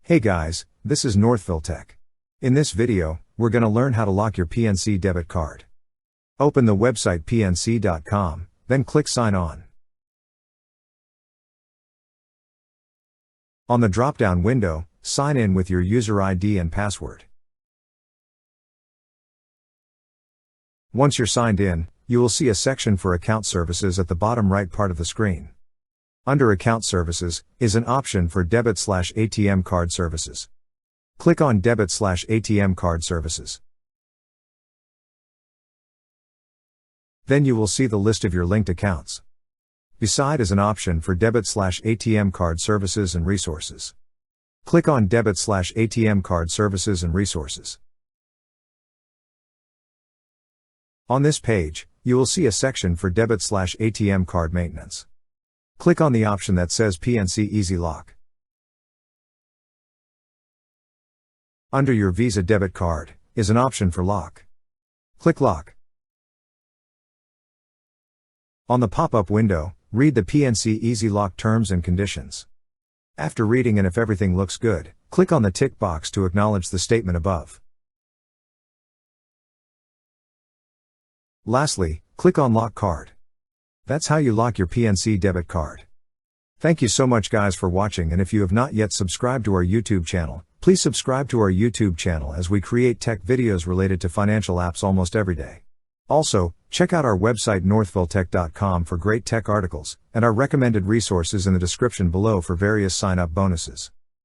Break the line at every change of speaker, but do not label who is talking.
Hey guys, this is Northville Tech. In this video, we're going to learn how to lock your PNC debit card. Open the website pnc.com, then click Sign On. On the drop-down window, sign in with your user ID and password. Once you're signed in, you will see a section for account services at the bottom right part of the screen. Under Account Services, is an option for Debit/ATM Card Services. Click on Debit/ATM Card Services. Then you will see the list of your linked accounts. Beside is an option for Debit/ATM Card Services and Resources. Click on Debit/ATM Card Services and Resources. On this page, you will see a section for Debit/ATM Card Maintenance. Click on the option that says PNC Easy Lock. Under your Visa debit card, is an option for Lock. Click Lock. On the pop-up window, read the PNC Easy Lock terms and conditions. After reading and if everything looks good, click on the tick box to acknowledge the statement above. Lastly, click on Lock Card. That's how you lock your PNC debit card. Thank you so much guys for watching, and if you have not yet subscribed to our YouTube channel, please subscribe to our YouTube channel as we create tech videos related to financial apps almost every day. Also, check out our website northvilletech.com for great tech articles, and our recommended resources in the description below for various sign-up bonuses.